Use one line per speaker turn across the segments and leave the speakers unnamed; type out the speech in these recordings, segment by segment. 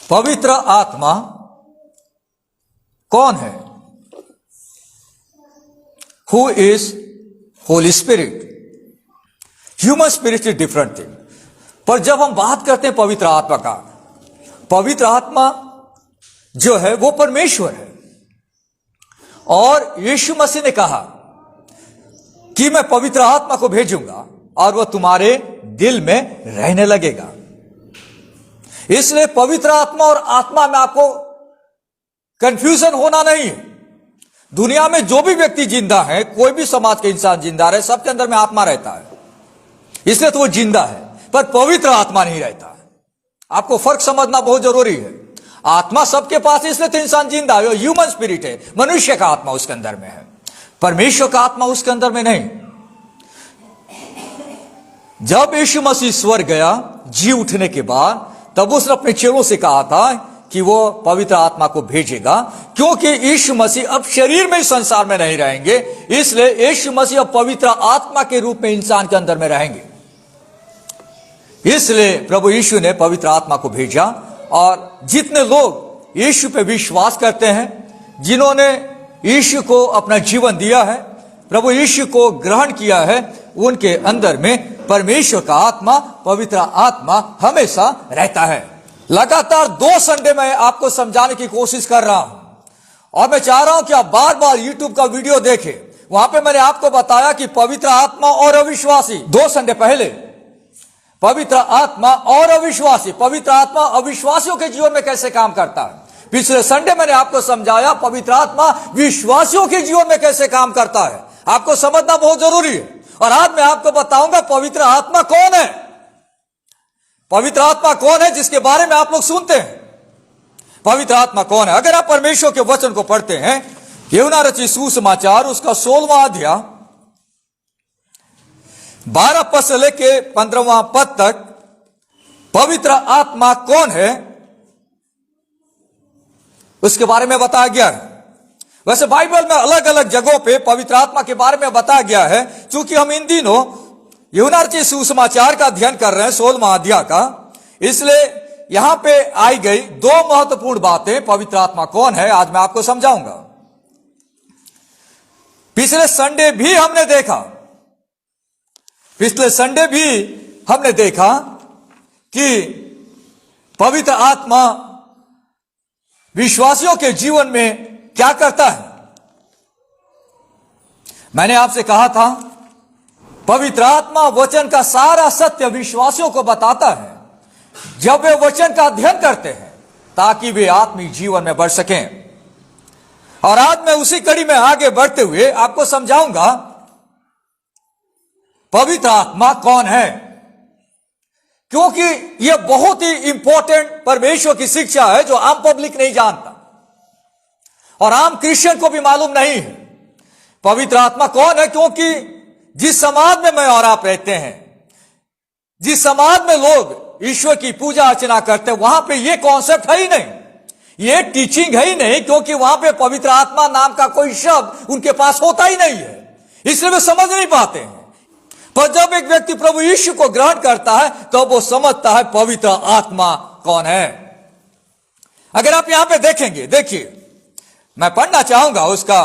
पवित्र आत्मा कौन है? Who is Holi spirit? Human spirit is different thing. पर जब हम बात करते हैं पवित्र आत्मा का, पवित्र आत्मा जो है वो परमेश्वर है। और यीशु मसीह ने कहा कि मैं पवित्र आत्मा को भेजूंगा और वह तुम्हारे दिल में रहने लगेगा। इसलिए पवित्र आत्मा और आत्मा में आपको कंफ्यूजन होना नहीं है। दुनिया में जो भी व्यक्ति जिंदा है, कोई भी समाज के इंसान जिंदा रहे, सबके अंदर में आत्मा रहता है, इसलिए तो वो जिंदा है। पर पवित्र आत्मा नहीं रहता है। आपको फर्क समझना बहुत जरूरी है। आत्मा सबके पास है, इसलिए तो इंसान जिंदा है। ह्यूमन स्पिरिट है, मनुष्य का आत्मा उसके अंदर में है, परमेश्वर का आत्मा उसके अंदर में नहीं। जब यीशु मसीह स्वर्ग गया जी उठने के बाद, तब उसने अपने चेलों से कहा था कि वो पवित्र आत्मा को भेजेगा, क्योंकि यीशु मसीह अब शरीर में इस संसार में नहीं रहेंगे। इसलिए यीशु मसीह अब पवित्र आत्मा के रूप में इंसान के अंदर में रहेंगे। इसलिए प्रभु यीशु ने पवित्र आत्मा को भेजा। और जितने लोग यीशु पे विश्वास करते हैं, जिन्होंने यीशु को अपना जीवन दिया है, प्रभु यीशु को ग्रहण किया है, उनके अंदर में परमेश्वर का आत्मा, पवित्र आत्मा हमेशा रहता है। लगातार 2 संडे में आपको समझाने की कोशिश कर रहा हूं और मैं चाह रहा हूं कि आप बार बार YouTube का वीडियो देखें। वहां पे मैंने आपको बताया कि पवित्र आत्मा और अविश्वासी, 2 संडे पहले, पवित्र आत्मा और अविश्वासी, पवित्र आत्मा अविश्वासियों के जीवन में कैसे काम करता है। पिछले संडे मैंने आपको समझाया पवित्र आत्मा विश्वासियों के जीवन में कैसे काम करता है। आपको समझना बहुत जरूरी है। और आज मैं आपको बताऊंगा पवित्र आत्मा कौन है। पवित्र आत्मा कौन है जिसके बारे में आप लोग सुनते हैं? पवित्र आत्मा कौन है? अगर आप परमेश्वर के वचन को पढ़ते हैं, यूहन्ना रचित सुसमाचार उसका 16वां अध्याय 12 पद से लेके 15वां पद तक पवित्र आत्मा कौन है उसके बारे में बताया गया है। वैसे बाइबल में अलग अलग जगहों पे पवित्र आत्मा के बारे में बताया गया है। क्योंकि हम इन दिनों यूहन्ना रचित सुसमाचार का अध्ययन कर रहे हैं, 16वां अध्याय का, इसलिए यहां पे आई गई 2 महत्वपूर्ण बातें, पवित्र आत्मा कौन है, आज मैं आपको समझाऊंगा। पिछले संडे भी हमने देखा कि पवित्र आत्मा विश्वासियों के जीवन में क्या करता है। मैंने आपसे कहा था पवित्र आत्मा वचन का सारा सत्य विश्वासियों को बताता है जब वे वचन का अध्ययन करते हैं, ताकि वे आत्मिक जीवन में बढ़ सकें। और आज मैं उसी कड़ी में आगे बढ़ते हुए आपको समझाऊंगा पवित्र आत्मा कौन है, क्योंकि यह बहुत ही इंपॉर्टेंट परमेश्वर की शिक्षा है जो आम पब्लिक नहीं जानता और आम क्रिश्चियन को भी मालूम नहीं है। पवित्र आत्मा कौन है? क्योंकि जिस समाज में मैं और आप रहते हैं, जिस समाज में लोग ईश्वर की पूजा अर्चना करते हैं, वहां पे ये कॉन्सेप्ट है ही नहीं, ये टीचिंग है ही नहीं, क्योंकि वहां पे पवित्र आत्मा नाम का कोई शब्द उनके पास होता ही नहीं है, इसलिए वे समझ नहीं पाते हैं। पर जब एक व्यक्ति प्रभु यीशु को ग्रहण करता है तो वो समझता है पवित्र आत्मा कौन है। अगर आप यहां पे देखेंगे, देखिए मैं पढ़ना चाहूंगा उसका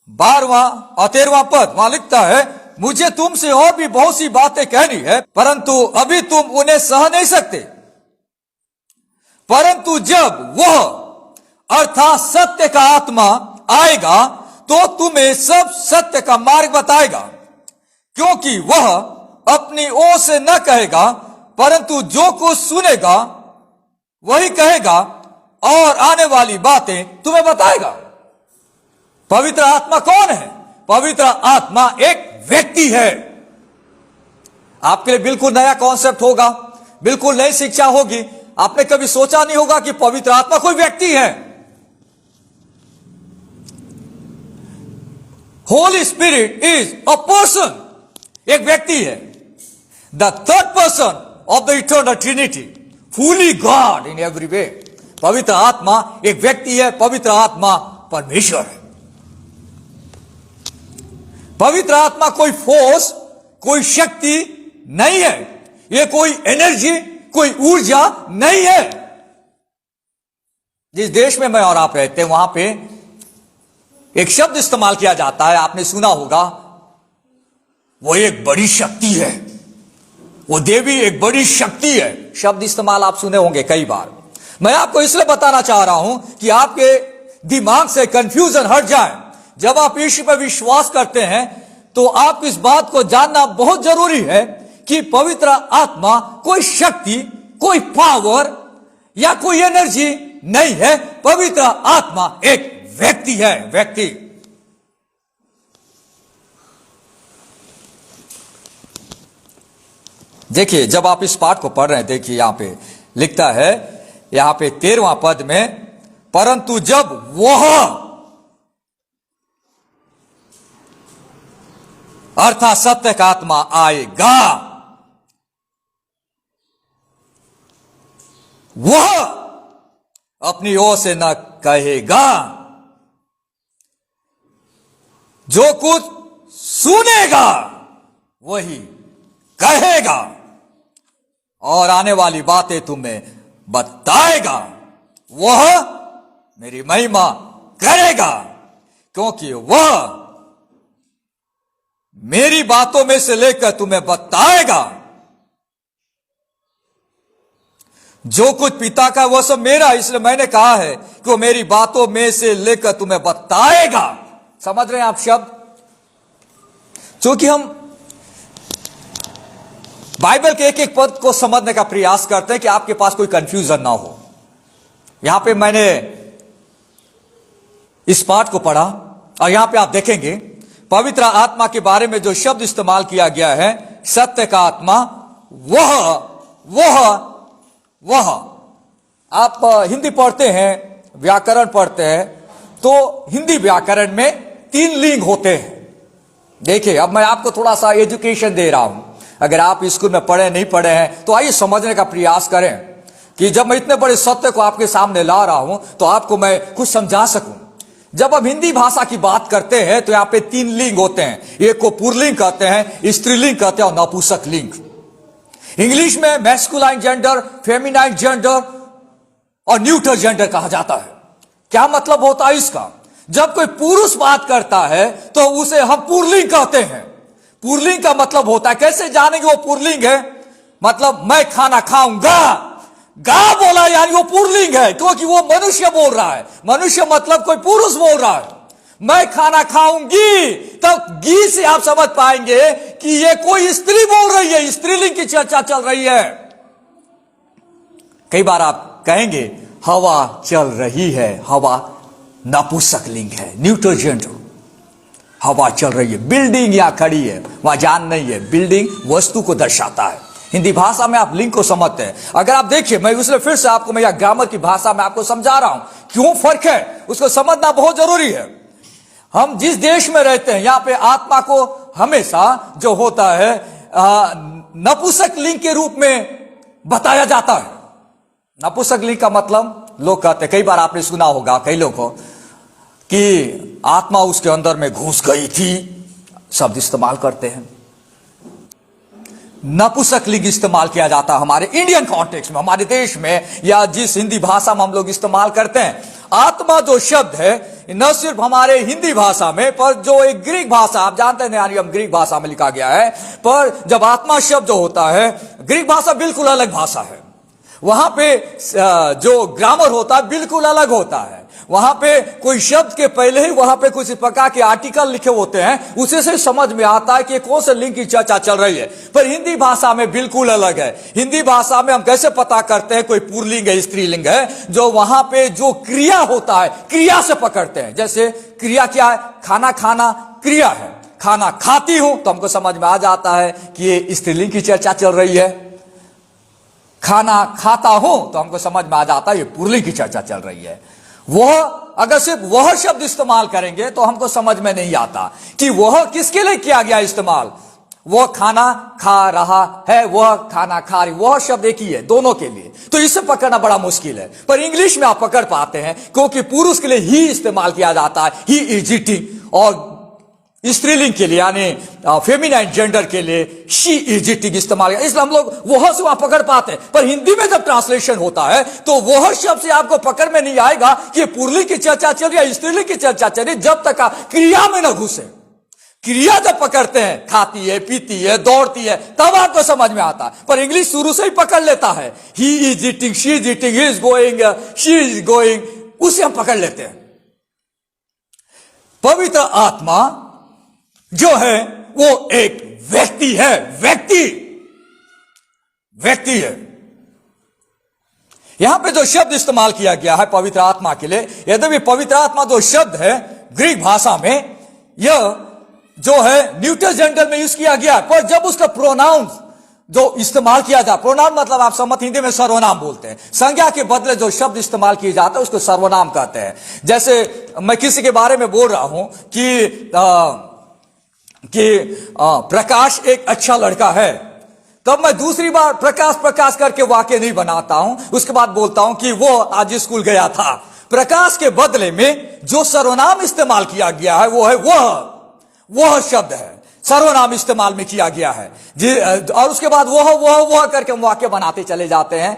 12वां और 13वां पद। वहां लिखता है, मुझे तुमसे और भी बहुत सी बातें कहनी है, परंतु अभी तुम उन्हें सह नहीं सकते। परंतु जब वह अर्थात सत्य का आत्मा आएगा तो तुम्हें सब सत्य का मार्ग बताएगा, क्योंकि वह अपनी ओर से न कहेगा, परंतु जो कुछ सुनेगा वही कहेगा और आने वाली बातें तुम्हें बताएगा। पवित्र आत्मा कौन है? पवित्र आत्मा एक व्यक्ति है। आपके लिए बिल्कुल नया कॉन्सेप्ट होगा, बिल्कुल नई शिक्षा होगी। आपने कभी सोचा नहीं होगा कि पवित्र आत्मा कोई व्यक्ति है। Holi spirit is a person, एक व्यक्ति है। The third person of the eternal Trinity, fully God in every way. पवित्र आत्मा एक व्यक्ति है, पवित्र आत्मा परमेश्वर है। पवित्र आत्मा कोई फोर्स, कोई शक्ति नहीं है, ये कोई एनर्जी, कोई ऊर्जा नहीं है। जिस देश में मैं और आप रहते हैं वहां पे एक शब्द इस्तेमाल किया जाता है, आपने सुना होगा, वो एक बड़ी शक्ति है, वो देवी एक बड़ी शक्ति है। शब्द इस्तेमाल आप सुने होंगे कई बार। मैं आपको इसलिए बताना चाह रहा हूं कि आपके दिमाग से कंफ्यूजन हट जाए। जब आप यीशु पर विश्वास करते हैं तो आप इस बात को जानना बहुत जरूरी है कि पवित्र आत्मा कोई शक्ति, कोई पावर या कोई एनर्जी नहीं है। पवित्र आत्मा एक व्यक्ति है, व्यक्ति। देखिए, जब आप इस पाठ को पढ़ रहे हैं, देखिए यहां पे लिखता है, यहां पे 13वां पद में, परंतु जब वह अर्थात सत्य का आत्मा आएगा, वह अपनी ओर से न कहेगा, जो कुछ सुनेगा वही कहेगा और आने वाली बातें तुम्हें बताएगा। वह मेरी महिमा करेगा, क्योंकि वह मेरी बातों में से लेकर तुम्हें बताएगा। जो कुछ पिता का वह सब मेरा, इसलिए मैंने कहा है कि वो मेरी बातों में से लेकर तुम्हें बताएगा। समझ रहे हैं आप शब्द? क्योंकि हम बाइबल के एक एक पद को समझने का प्रयास करते हैं कि आपके पास कोई कंफ्यूजन ना हो। यहां पे मैंने इस पाठ को पढ़ा और यहां पे आप देखेंगे पवित्र आत्मा के बारे में जो शब्द इस्तेमाल किया गया है, सत्य का आत्मा, वह आप हिंदी पढ़ते हैं, व्याकरण पढ़ते हैं, तो हिंदी व्याकरण में 3 लिंग होते हैं। देखिए, अब मैं आपको थोड़ा सा एजुकेशन दे रहा हूं। अगर आप स्कूल में पढ़े नहीं पढ़े हैं तो आइए समझने का प्रयास करें कि जब मैं इतने बड़े सत्य को आपके सामने ला रहा हूं तो आपको मैं कुछ समझा सकूं। जब हम हिंदी भाषा की बात करते हैं तो यहां पे 3 लिंग होते हैं। एक को पुल्लिंग कहते हैं, स्त्रीलिंग कहते हैं और नपुंसक लिंग। इंग्लिश में मैस्कुलाइन जेंडर, फेमिनाइन जेंडर और न्यूट्रल जेंडर कहा जाता है। क्या मतलब होता है इसका? जब कोई पुरुष बात करता है तो उसे हम पुल्लिंग कहते हैं। पुल्लिंग का मतलब होता है, कैसे जानेंगे वो पुल्लिंग है? मतलब मैं खाना खाऊंगा, गा बोला यानी वो पुल्लिंग है, क्योंकि वो मनुष्य बोल रहा है। मनुष्य मतलब कोई पुरुष बोल रहा है। मैं खाना खाऊंगी, तब गी से आप समझ पाएंगे कि ये कोई स्त्री बोल रही है, स्त्रीलिंग की चर्चा चल रही है। कई बार आप कहेंगे हवा चल रही है, हवा नपुंसक लिंग है, न्यूट्रल जेंडर। हवा चल रही है, बिल्डिंग यहां खड़ी है, वहां जान नहीं है। बिल्डिंग वस्तु को दर्शाता है। हिंदी भाषा में आप लिंग को समझते हैं। अगर आप देखिए, मैं इसलिए फिर से आपको, मैं यह ग्रामर की भाषा में आपको समझा रहा हूं, क्यों फर्क है उसको समझना बहुत जरूरी है। हम जिस देश में रहते हैं यहां पे आत्मा को हमेशा जो होता है नपुंसक लिंग के रूप में बताया जाता है। नपुंसक लिंग का मतलब लोग कहते हैं, कई बार आपने सुना होगा कई लोगों कि आत्मा उसके अंदर में घुस गई थी, शब्द इस्तेमाल करते हैं। नपुंसक लिंग इस्तेमाल किया जाता है हमारे इंडियन कॉन्टेक्स्ट में, हमारे देश में, या जिस हिंदी भाषा में हम लोग इस्तेमाल करते हैं। आत्मा जो शब्द है न सिर्फ हमारे हिंदी भाषा में, पर जो एक ग्रीक भाषा, आप जानते हैं यानी हम ग्रीक भाषा में लिखा गया है, पर जब आत्मा शब्द जो होता है, ग्रीक भाषा बिल्कुल अलग भाषा है। वहां पे जो ग्रामर होता है बिल्कुल अलग होता है। वहां पे कोई शब्द के पहले ही वहां पे कुछ प्रकार के आर्टिकल लिखे होते हैं, उसे से समझ में आता है कि कौन से लिंग की चर्चा चल रही है। पर हिंदी भाषा में बिल्कुल अलग है। हिंदी भाषा में हम कैसे पता करते हैं कोई पुल्लिंग है, स्त्रीलिंग है? जो वहां पे जो क्रिया होता है, क्रिया से पकड़ते हैं। जैसे क्रिया क्या है? खाना खाना क्रिया है। खाना खाती हूं तो हमको समझ में आ जाता है कि ये स्त्रीलिंग की चर्चा चल रही है। खाना खाता हूं तो हमको समझ में आ जाता है ये पुल्लिंग की चर्चा चल रही है। वह अगर सिर्फ वह शब्द इस्तेमाल करेंगे तो हमको समझ में नहीं आता कि वह किसके लिए किया गया इस्तेमाल। वह खाना खा रहा है, वह खाना खा रही, वह शब्द एक ही है दोनों के लिए। तो इसे पकड़ना बड़ा मुश्किल है। पर इंग्लिश में आप पकड़ पाते हैं, क्योंकि पुरुष के लिए ही इस्तेमाल किया जाता है, ही इज ईटिंग, और स्त्रीलिंग के लिए यानी फेमिनाइन जेंडर के लिए शी इज इटिंग इस्तेमाल किया, इसलिए हम लोग वह से वहां पकड़ पाते हैं। पर हिंदी में जब ट्रांसलेशन होता है तो वह शब्द से आपको पकड़ में नहीं आएगा कि पुरलिंग की चर्चा चल रही है, स्त्रीलिंग की चर्चा चल रही, जब तक क्रिया में न घुसे। क्रिया जब पकड़ते हैं, खाती है, पीती है, दौड़ती है, तब आपको समझ में आता है। पर इंग्लिश शुरू से ही पकड़ लेता है, he is eating, she is eating, he is going, she is going, उसे हम पकड़ लेते हैं। पवित्र आत्मा जो है वो एक व्यक्ति है, व्यक्ति है। यहां पे जो शब्द इस्तेमाल किया गया है पवित्र आत्मा के लिए, यद्यपि पवित्र आत्मा जो शब्द है ग्रीक भाषा में यह जो है न्यूट्रल जेंडर में यूज किया गया, पर जब उसका प्रोनाउन जो इस्तेमाल किया जाता, प्रोनाउन मतलब आप समझ हिंदी में सर्वनाम बोलते हैं, संज्ञा के बदले जो शब्द इस्तेमाल किया जाता है उसको सर्वनाम कहते हैं। जैसे मैं किसी के बारे में बोल रहा हूं कि प्रकाश एक अच्छा लड़का है, तब मैं दूसरी बार प्रकाश करके वाक्य नहीं बनाता हूं, उसके बाद बोलता हूं कि वो आज स्कूल गया था। प्रकाश के बदले में जो सर्वनाम इस्तेमाल किया गया है वो है वह शब्द है, सर्वनाम इस्तेमाल में किया गया है और उसके बाद वह करके हम वाक्य बनाते चले जाते हैं।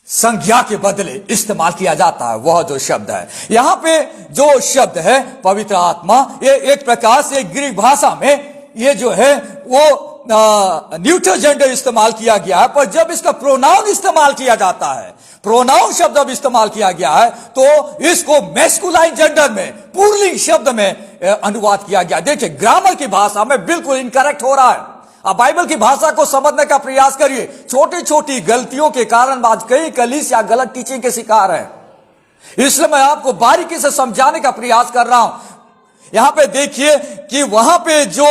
संज्ञा के बदले इस्तेमाल किया जाता है वह जो शब्द है। यहां पे जो शब्द है पवित्र आत्मा, ये एक प्रकार से ग्रीक भाषा में ये जो है वो न्यूट्रल जेंडर इस्तेमाल किया गया है, पर जब इसका प्रोनाउन इस्तेमाल किया जाता है, प्रोनाउन शब्द अब इस्तेमाल किया गया है, तो इसको मैस्कुलाइन जेंडर में, पुल्लिंग शब्द में अनुवाद किया गया। देखिए ग्रामर की भाषा में बिल्कुल इनकरेक्ट हो रहा है। आप बाइबल की भाषा को समझने का प्रयास करिए। छोटी छोटी गलतियों के कारण आज कई कलीसिया गलत टीचिंग के शिकार है, इसलिए मैं आपको बारीकी से समझाने का प्रयास कर रहा हूं। यहां पे देखिए कि वहां पे जो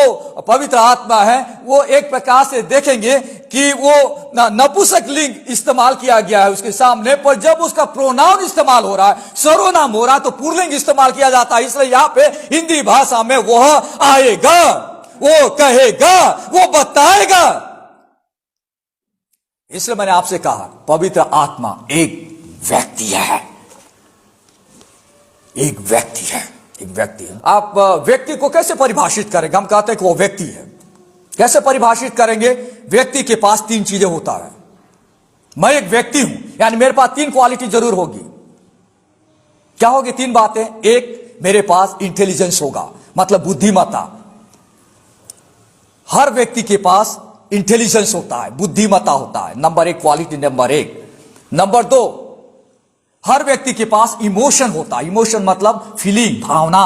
पवित्र आत्मा है वो एक प्रकार से देखेंगे कि वो नपुंसक लिंग इस्तेमाल किया गया है उसके सामने, पर जब उसका प्रोनाउन इस्तेमाल हो रहा है, सर्वनाम हो रहा है, तो पुल्लिंग इस्तेमाल किया जाता है। इसलिए यहां पे हिंदी भाषा में वह आएगा, वो कहेगा, वो बताएगा। इसलिए मैंने आपसे कहा पवित्र आत्मा एक व्यक्ति है, एक व्यक्ति है। आप व्यक्ति को कैसे परिभाषित करेंगे? हम कहते हैं कि वो व्यक्ति है। कैसे परिभाषित करेंगे? व्यक्ति के पास तीन चीजें होता है। मैं एक व्यक्ति हूं, यानी मेरे पास तीन क्वालिटी जरूर होगी। क्या होगी तीन बातें? एक, मेरे पास इंटेलिजेंस होगा, मतलब बुद्धिमत्ता। हर व्यक्ति के पास इंटेलिजेंस होता है, बुद्धिमत्ता होता है, नंबर एक, क्वालिटी नंबर एक। नंबर दो, हर व्यक्ति के पास इमोशन होता है। इमोशन मतलब फीलिंग, भावना।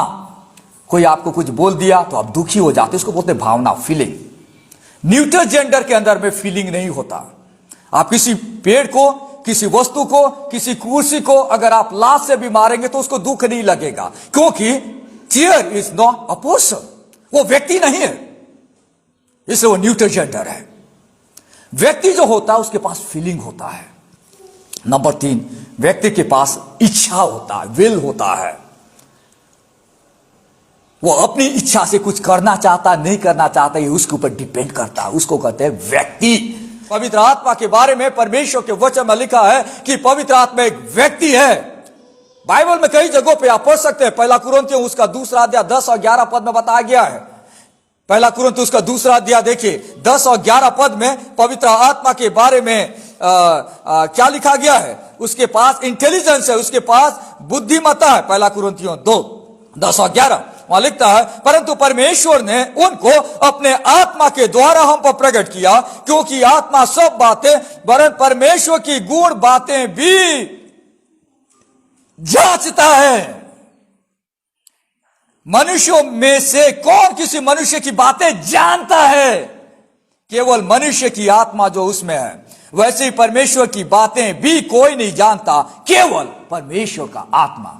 कोई आपको कुछ बोल दिया तो आप दुखी हो जाते, इसको बोलते हैं भावना, फीलिंग। न्यूट्रल जेंडर के अंदर में फीलिंग नहीं होता। आप किसी पेड़ को, किसी वस्तु को, किसी कुर्सी को अगर आप लात से भी मारेंगे तो उसको दुख नहीं लगेगा, क्योंकि chair is not a person, वो व्यक्ति नहीं है, इसलिए वो न्यूट्रल जेंडर है। व्यक्ति जो होता है उसके पास फीलिंग होता है। नंबर तीन, व्यक्ति के पास इच्छा होता है, विल होता है। वो अपनी इच्छा से कुछ करना चाहता, नहीं करना चाहता, ये उसके ऊपर डिपेंड करता है, उसको कहते हैं व्यक्ति। पवित्र आत्मा के बारे में परमेश्वर के वचन में लिखा है कि पवित्र आत्मा एक व्यक्ति है। बाइबल में कई जगहों पे आप पढ़ सकते हैं। पहला कुरिन्थियों उसका दूसरा अध्याय 10 और 11 पद में बताया गया है। पहला कुरिन्थियों उसका दूसरा अध्याय देखिए 10 और 11 पद में पवित्र आत्मा के बारे में क्या लिखा गया है? उसके पास इंटेलिजेंस है, उसके पास बुद्धिमत्ता है। पहला कुरिन्थियों 2:10 और 11 वहां लिखता है, परंतु परमेश्वर ने उनको अपने आत्मा के द्वारा हम पर प्रकट किया, क्योंकि आत्मा सब बातें वरन परमेश्वर की गूढ़ बातें भी जांचता है। मनुष्यों में से कौन किसी मनुष्य की बातें जानता है? केवल मनुष्य की आत्मा जो उसमें है। वैसे ही परमेश्वर की बातें भी कोई नहीं जानता, केवल परमेश्वर का आत्मा।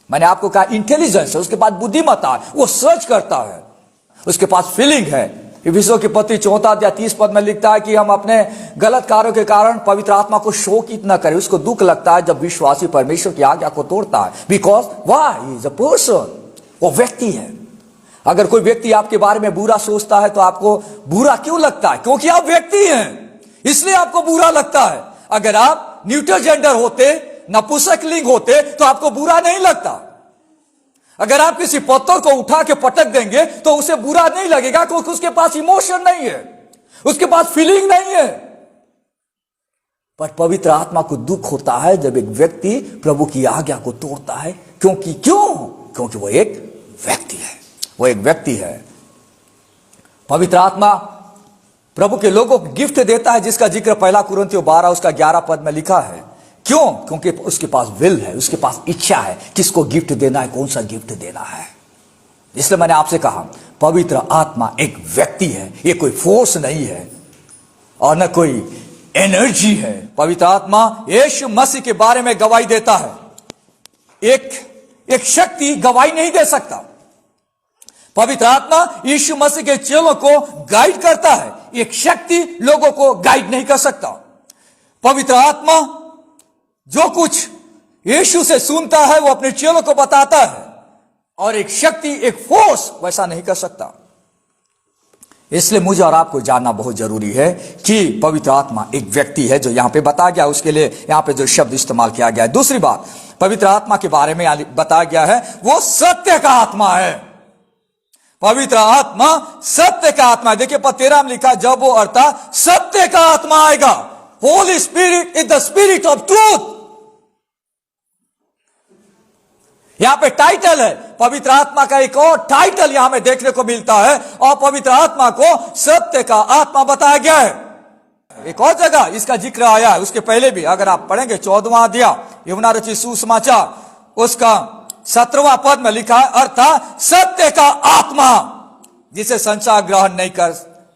मैंने आपको कहा इंटेलिजेंस है, उसके पास बुद्धिमत्ता है, वो सर्च करता है, उसके पास फीलिंग है। इफिसियों के पत्री 4 अध्याय 30 पद में लिखता है कि हम अपने गलत कार्यों के कारण पवित्र आत्मा को शोक इतना करें। उसको दुख लगता है जब विश्वासी परमेश्वर की आज्ञा को तोड़ता है, because why is a person, वो व्यक्ति है। अगर कोई व्यक्ति आपके बारे में बुरा सोचता है तो आपको बुरा क्यों लगता है? क्योंकि आप व्यक्ति हैं, इसलिए आपको बुरा लगता है। अगर आप न्यूट्रल जेंडर होते, नपुंसक लिंग होते, तो आपको बुरा नहीं लगता। अगर आप किसी पत्थर को उठा के पटक देंगे तो उसे बुरा नहीं लगेगा, क्योंकि उसके पास इमोशन नहीं है, उसके पास फीलिंग नहीं है। पर पवित्र आत्मा को दुख होता है जब एक व्यक्ति प्रभु की आज्ञा को तोड़ता है। क्योंकि वो एक व्यक्ति है, वो एक व्यक्ति है। पवित्र आत्मा प्रभु के लोगों को गिफ्ट देता है, जिसका जिक्र 1 कुरिन्थियों 12 उसका 11 पद में लिखा है। क्योंकि उसके पास विल है, उसके पास इच्छा है किसको गिफ्ट देना है, कौन सा गिफ्ट देना है। इसलिए मैंने आपसे कहा पवित्र आत्मा एक व्यक्ति है, ये कोई फोर्स नहीं है और न कोई एनर्जी है। पवित्र आत्मा यीशु मसीह के बारे में गवाही देता है। एक शक्ति गवाही नहीं दे सकता। पवित्र आत्मा यीशु मसीह के चेलों को गाइड करता है, एक शक्ति लोगों को गाइड नहीं कर सकता। पवित्र आत्मा जो कुछ यीशु से सुनता है वो अपने चेलों को बताता है, और एक शक्ति, एक फोर्स वैसा नहीं कर सकता। इसलिए मुझे और आपको जानना बहुत जरूरी है कि पवित्र आत्मा एक व्यक्ति है, जो यहां पे बताया गया, उसके लिए यहां पे जो शब्द इस्तेमाल किया गया है। दूसरी बात पवित्र आत्मा के बारे में बताया गया है, वो सत्य का आत्मा है। पवित्र आत्मा सत्य का आत्मा है। देखिए पद 13 में लिखा, जब वो अर्थात सत्य का आत्मा आएगा, Holi spirit is the spirit of truth. यहां पे टाइटल है, पवित्र आत्मा का एक और टाइटल यहां में देखने को मिलता है, और पवित्र आत्मा को सत्य का आत्मा बताया गया है। एक और जगह इसका जिक्र आया है, उसके पहले भी अगर आप पढ़ेंगे 14वां अध्याय यूहन्ना रचित सुसमाचार उसका 17वां पद में लिखा है, अर्थात सत्य का आत्मा जिसे संसार ग्रहण नहीं कर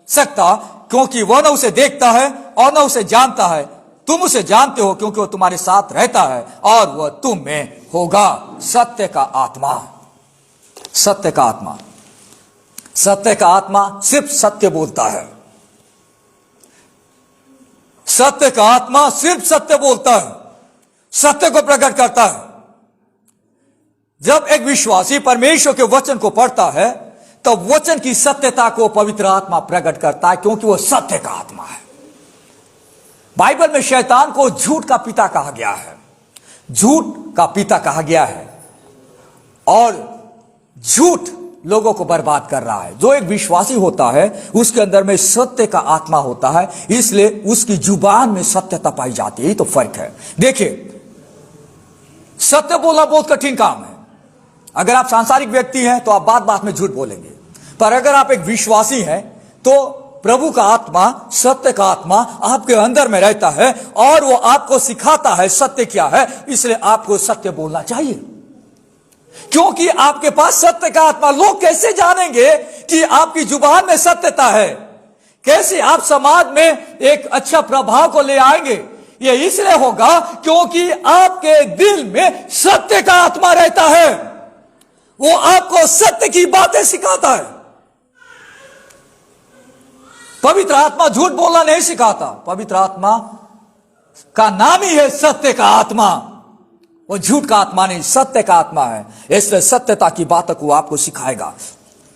सकता, क्योंकि वह न उसे देखता है और न उसे जानता है। तुम उसे जानते हो क्योंकि वह तुम्हारे साथ रहता है और वह तुम में होगा। सत्य का आत्मा, सत्य का आत्मा, सत्य का आत्मा सिर्फ सत्य बोलता है। सत्य का आत्मा सिर्फ सत्य बोलता है, सत्य को प्रकट करता है। जब एक विश्वासी परमेश्वर के वचन को पढ़ता है तो वचन की सत्यता को पवित्र आत्मा प्रकट करता है, क्योंकि वह सत्य का आत्मा है। बाइबल में शैतान को झूठ का पिता कहा गया है, झूठ का पिता कहा गया है, और झूठ लोगों को बर्बाद कर रहा है। जो एक विश्वासी होता है उसके अंदर में सत्य का आत्मा होता है, इसलिए उसकी जुबान में सत्यता पाई जाती है। यही तो फर्क है। देखिए सत्य बोलना बहुत कठिन काम है। अगर आप सांसारिक व्यक्ति हैं तो आप बात बात में झूठ बोलेंगे, पर अगर आप एक विश्वासी हैं तो प्रभु का आत्मा, सत्य का आत्मा आपके अंदर में रहता है और वो आपको सिखाता है सत्य क्या है। इसलिए आपको सत्य बोलना चाहिए, क्योंकि आपके पास सत्य का आत्मा। लोग कैसे जानेंगे कि आपकी जुबान में सत्यता है? कैसे आप समाज में एक अच्छा प्रभाव को ले आएंगे? ये इसलिए होगा क्योंकि आपके दिल में सत्य का आत्मा रहता है। वो आपको सत्य की बातें सिखाता है। पवित्र आत्मा झूठ बोलना नहीं सिखाता। पवित्र आत्मा का नाम ही है सत्य का आत्मा। वो झूठ का आत्मा नहीं, सत्य का आत्मा है। इसलिए सत्यता की बातों को आपको सिखाएगा।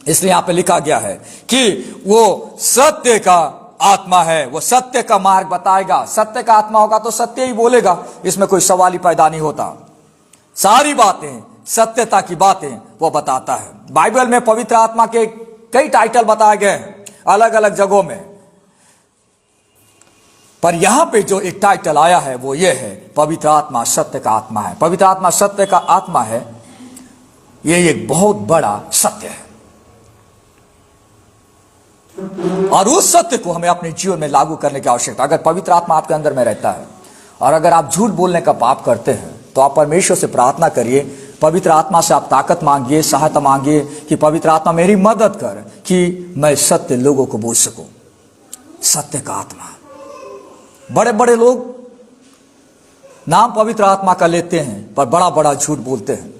इसलिए यहां पे लिखा गया है कि वो सत्य का आत्मा है, वो सत्य का मार्ग बताएगा। सत्य का आत्मा होगा तो सत्य ही बोलेगा, इसमें कोई सवाल ही पैदा नहीं होता। सारी बातें, सत्यता की बातें वो बताता है। बाइबल में पवित्र आत्मा के कई टाइटल बताए गए हैं अलग अलग जगहों में, पर यहां पे जो एक टाइटल आया है वो ये है, पवित्र आत्मा सत्य का आत्मा है। पवित्र आत्मा सत्य का आत्मा है, ये एक बहुत बड़ा सत्य है, और उस सत्य को हमें अपने जीवन में लागू करने की आवश्यकता। अगर पवित्र आत्मा आपके अंदर में रहता है और अगर आप झूठ बोलने का पाप करते हैं तो आप परमेश्वर से प्रार्थना करिए, पवित्र आत्मा से आप ताकत मांगिए, सहायता मांगिए कि पवित्र आत्मा मेरी मदद कर कि मैं सत्य लोगों को बोल सकूं। सत्य का आत्मा। बड़े बड़े लोग नाम पवित्र आत्मा का लेते हैं पर बड़ा बड़ा झूठ बोलते हैं।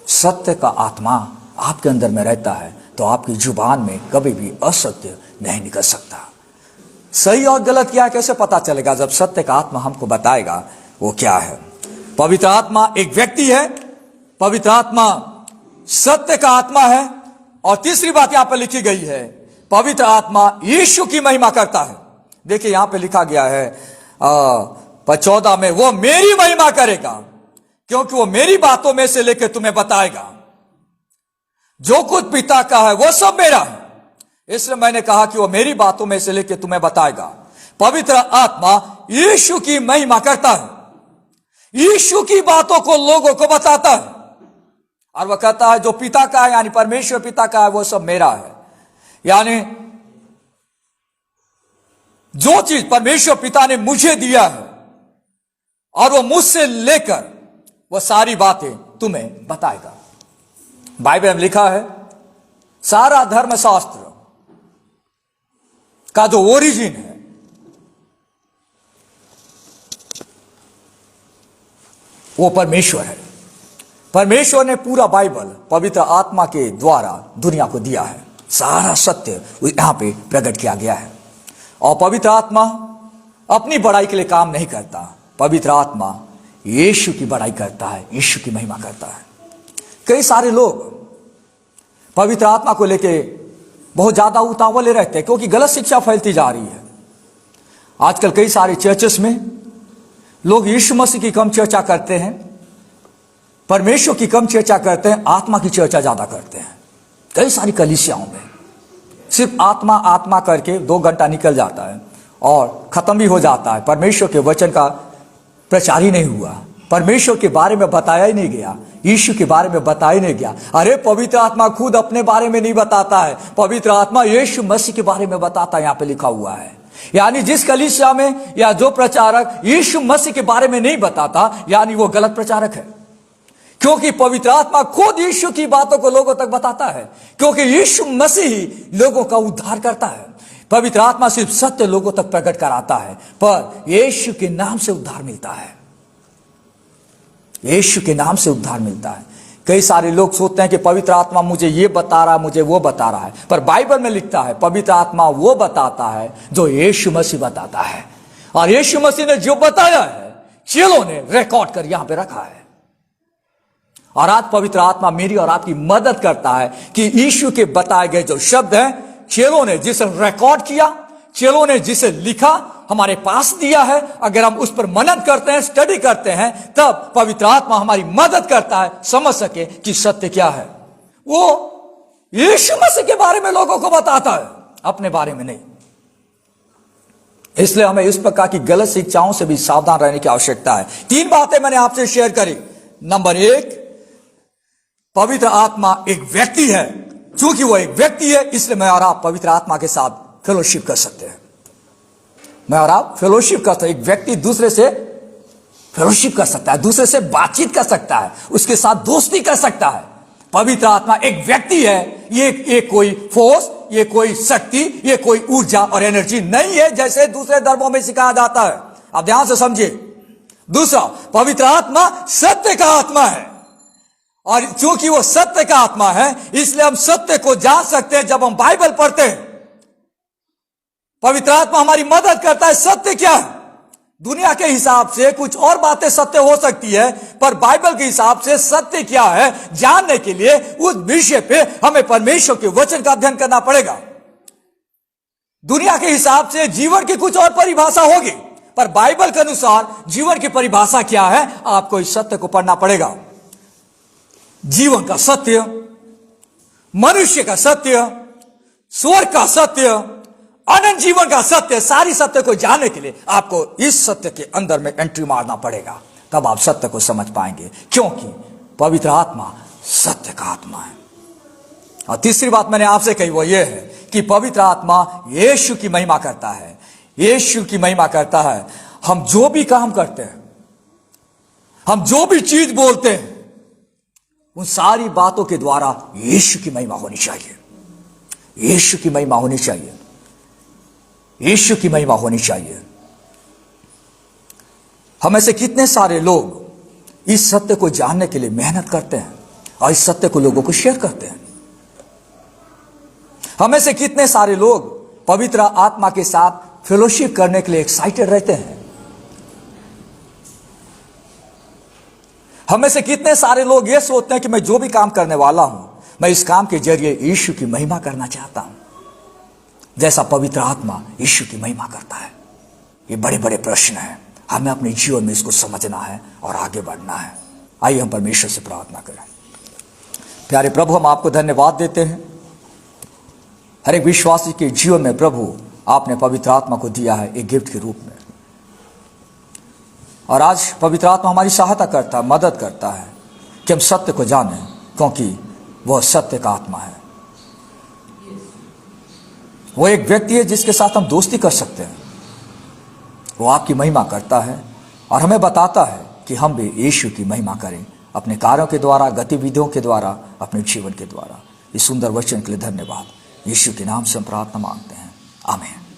सत्य का आत्मा आपके अंदर में रहता है तो आपकी जुबान में कभी भी असत्य नहीं निकल सकता। सही और गलत क्या है कैसे पता चलेगा? जब सत्य का आत्मा हमको बताएगा वो क्या है। पवित्र आत्मा एक व्यक्ति है, पवित्र आत्मा सत्य का आत्मा है, और तीसरी बात यहां पर लिखी गई है, पवित्र आत्मा यीशु की महिमा करता है। देखिए यहां पे लिखा गया है 14 में, वो मेरी महिमा करेगा क्योंकि वो मेरी बातों में से लेकर तुम्हें बताएगा। जो कुछ पिता का है वो सब मेरा है। इसलिए मैंने कहा कि वो मेरी बातों में से लेके तुम्हें बताएगा। पवित्र आत्मा यीशु की महिमा करता है, यीशु की बातों को लोगों को बताता है, और वह कहता है जो पिता का है यानी परमेश्वर पिता का है वो सब मेरा है। यानी जो चीज परमेश्वर पिता ने मुझे दिया है और वो मुझसे लेकर वो सारी बातें तुम्हें बताएगा। बाइबल में लिखा है सारा धर्मशास्त्र का जो ओरिजिन है वो परमेश्वर है। परमेश्वर ने पूरा बाइबल पवित्र आत्मा के द्वारा दुनिया को दिया है। सारा सत्य यहां पे प्रकट किया गया है। और पवित्र आत्मा अपनी बड़ाई के लिए काम नहीं करता, पवित्र आत्मा यीशु की बड़ाई करता है, यीशु की महिमा करता है। कई सारे लोग पवित्र आत्मा को लेके बहुत ज्यादा उतावले रहते हैं क्योंकि गलत शिक्षा फैलती जा रही है। आजकल कई सारे चर्चेस में लोग यीशु मसीह की कम चर्चा करते हैं, परमेश्वर की कम चर्चा करते हैं, आत्मा की चर्चा ज्यादा करते हैं। कई सारी कलीसियाओं में सिर्फ आत्मा आत्मा करके 2 घंटा निकल जाता है और खत्म भी हो जाता है। परमेश्वर के वचन का प्रचार ही नहीं हुआ, परमेश्वर के बारे में बताया ही नहीं गया, यीशु के बारे में बताया ही नहीं गया। अरे पवित्र आत्मा खुद अपने बारे में नहीं बताता है, पवित्र आत्मा यीशु मसीह के बारे में बताता है। यहां पे लिखा हुआ है। यानी जिस कलीसिया में या जो प्रचारक यीशु मसीह के बारे में नहीं बताता यानी वो गलत प्रचारक है, क्योंकि पवित्र आत्मा खुद यीशु की बातों को लोगों तक बताता है, क्योंकि यीशु मसीह ही लोगों का उद्धार करता है। पवित्र आत्मा सिर्फ सत्य लोगों तक प्रकट कराता है, पर यीशु के नाम से उद्धार मिलता है, यीशु के नाम से उद्धार मिलता है। कई सारे लोग सोचते हैं कि पवित्र आत्मा मुझे ये बता रहा है, मुझे वो बता रहा है, पर बाइबल में लिखता है पवित्र आत्मा वो बताता है जो यीशु मसीह बताता है। और यीशु मसीह ने जो बताया है चेलों ने रिकॉर्ड कर यहां पे रखा है। और आज पवित्र आत्मा मेरी और आपकी मदद करता है कि यीशु के बताए गए जो शब्द हैं, चेलों ने जिसे रिकॉर्ड किया, चेलों ने जिसे लिखा, हमारे पास दिया है, अगर हम उस पर मनन करते हैं, स्टडी करते हैं, तब पवित्र आत्मा हमारी मदद करता है समझ सके कि सत्य क्या है। वो यीशु मसीह के बारे में लोगों को बताता है, अपने बारे में नहीं। इसलिए हमें इस प्रकार की गलत शिक्षाओं से भी सावधान रहने की आवश्यकता है। 3 बातें मैंने आपसे शेयर करी। नंबर 1, पवित्र आत्मा एक व्यक्ति है। चूंकि वो एक व्यक्ति है इसलिए मैं और आप पवित्र आत्मा के साथ फेलोशिप कर सकते हैं। मैं और आप फेलोशिप कर सकते हैं। एक व्यक्ति दूसरे से फेलोशिप कर सकता है, दूसरे से बातचीत कर सकता है, उसके साथ दोस्ती कर सकता है। पवित्र आत्मा एक व्यक्ति है, ये कोई फोर्स, ये कोई शक्ति, ये कोई ऊर्जा और एनर्जी नहीं है जैसे दूसरे धर्मों में सिखाया जाता है। आप ध्यान से समझिए। दूसरा, पवित्र आत्मा सत्य का आत्मा है, और क्योंकि वो सत्य का आत्मा है इसलिए हम सत्य को जान सकते हैं जब हम बाइबल पढ़ते हैं। पवित्र आत्मा हमारी मदद करता है। सत्य क्या है? दुनिया के हिसाब से कुछ और बातें सत्य हो सकती है, पर बाइबल के हिसाब से सत्य क्या है जानने के लिए उस विषय पे हमें परमेश्वर के वचन का अध्ययन करना पड़ेगा। दुनिया के हिसाब से जीवन की कुछ और परिभाषा होगी, पर बाइबल के अनुसार जीवन की परिभाषा क्या है आपको इस सत्य को पढ़ना पड़ेगा। जीवन का सत्य, मनुष्य का सत्य, स्वर्ग का सत्य, अनंत जीवन का सत्य, सारी सत्य को जानने के लिए आपको इस सत्य के अंदर में एंट्री मारना पड़ेगा, तब आप सत्य को समझ पाएंगे, क्योंकि पवित्र आत्मा सत्य का आत्मा है। और तीसरी बात मैंने आपसे कही वो ये है कि पवित्र आत्मा यीशु की महिमा करता है। यीशु की महिमा करता है। हम जो भी काम करते हैं, हम जो भी चीज बोलते हैं, उन सारी बातों के द्वारा यीशु की महिमा होनी चाहिए। यीशु की महिमा होनी चाहिए। यीशु की महिमा होनी चाहिए। हम ऐसे कितने सारे लोग इस सत्य को जानने के लिए मेहनत करते हैं और इस सत्य को लोगों को शेयर करते हैं। हम ऐसे कितने सारे लोग पवित्र आत्मा के साथ फेलोशिप करने के लिए एक्साइटेड रहते हैं। हम में से कितने सारे लोग ये सोचते हैं कि मैं जो भी काम करने वाला हूं, मैं इस काम के जरिए यीशु की महिमा करना चाहता हूं, जैसा पवित्र आत्मा यीशु की महिमा करता है। ये बड़े बड़े प्रश्न हैं, हमें अपने जीवन में इसको समझना है और आगे बढ़ना है। आइए हम परमेश्वर से प्रार्थना करें। प्यारे प्रभु, हम आपको धन्यवाद देते हैं। हर एक विश्वासी के जीवन में प्रभु आपने पवित्र आत्मा को दिया है एक गिफ्ट के रूप में, और आज पवित्र आत्मा हमारी सहायता करता है, मदद करता है कि हम सत्य को जानें, क्योंकि वह सत्य का आत्मा है। वो एक व्यक्ति है जिसके साथ हम दोस्ती कर सकते हैं। वो आपकी महिमा करता है और हमें बताता है कि हम भी यीशु की महिमा करें अपने कार्यों के द्वारा, गतिविधियों के द्वारा, अपने जीवन के द्वारा। इस सुंदर वचन के लिए धन्यवाद। यीशु के नाम से हम प्रार्थना मांगते हैं, आमीन।